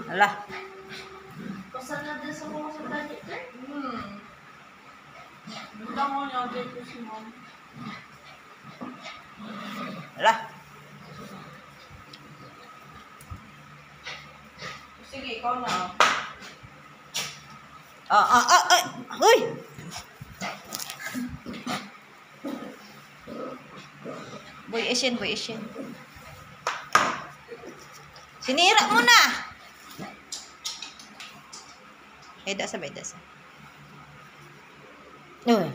Ala. Pasal na din sa mga sandali. Bilang mo niya dito si mom. Ala. Sige, ikaw na. Uy! Boy Asian. Sinira mo na! Dasa. Uy.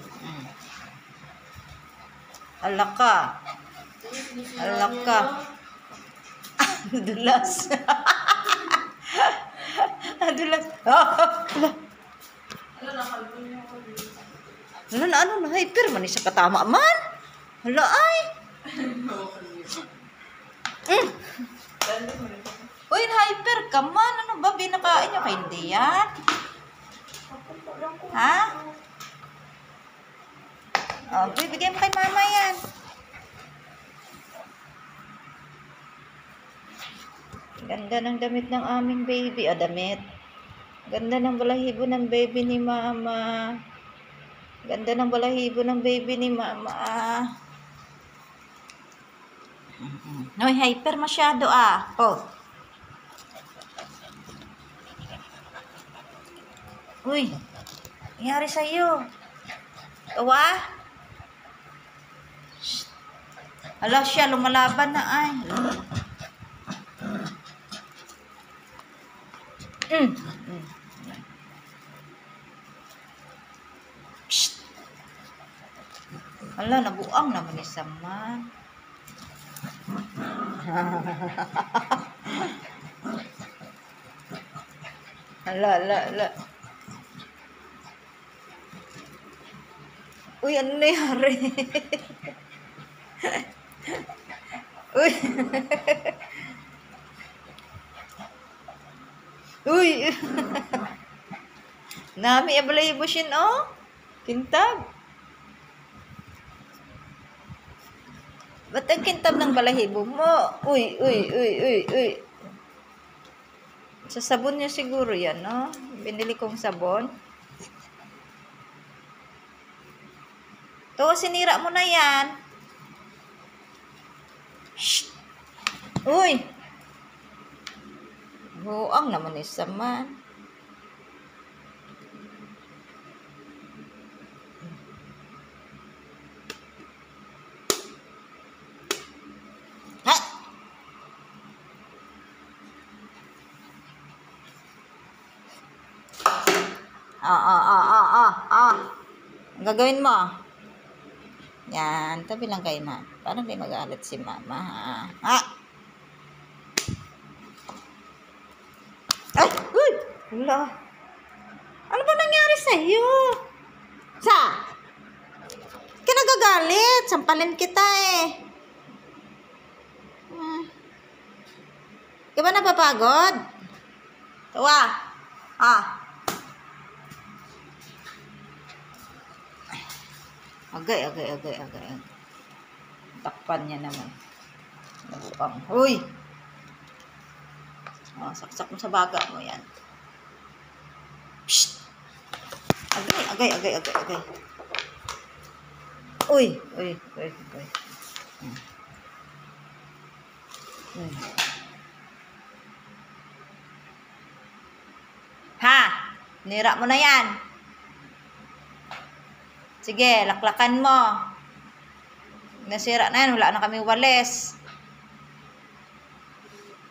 Alaka. Dulas. Dulas. Ano na, hyper man siya katama man. Hala ay. Uy, hyper ka man. Ano ba binakain niyo kay hindi yan? Ha? Bibigyan mo kay mama yan. Ganda ng damit ng aming baby. Damit. Ganda ng balahibo ng baby ni mama. Ganda ng balahibo ng baby ni mama. Noy, hyper masyado Uy, nangyari sa'yo? Tawa? Hala siya, lumalaban na ay. Hala, nabuang naman ni Sama. Hala. Uy, ano nangyari? Uy. Uy. Nami abalahibo siya, Kintab. Ba't ang kintab ng balahibo mo? Uy. Sa sabon niya siguro yan, Binili kong sabon. Sinira mo na yan. Shh. Uy. Buang naman isa man. Ang gagawin mo? Yan, tabi lang kay mama. Parang di mag-alit si mama, Ay! Uy! Wala. Ano ba nangyari sa'yo? Kinagagalit. Sampalin kita Di ba napapagod? Tawa. Agay. Takpan niya naman. Nabuang. Uy! Saksak mo sa baga mo yan. Psst! Agay. Uy. Nira mo na yan. Sige, laklakan mo. Nasira na yan. Wala na kami walis.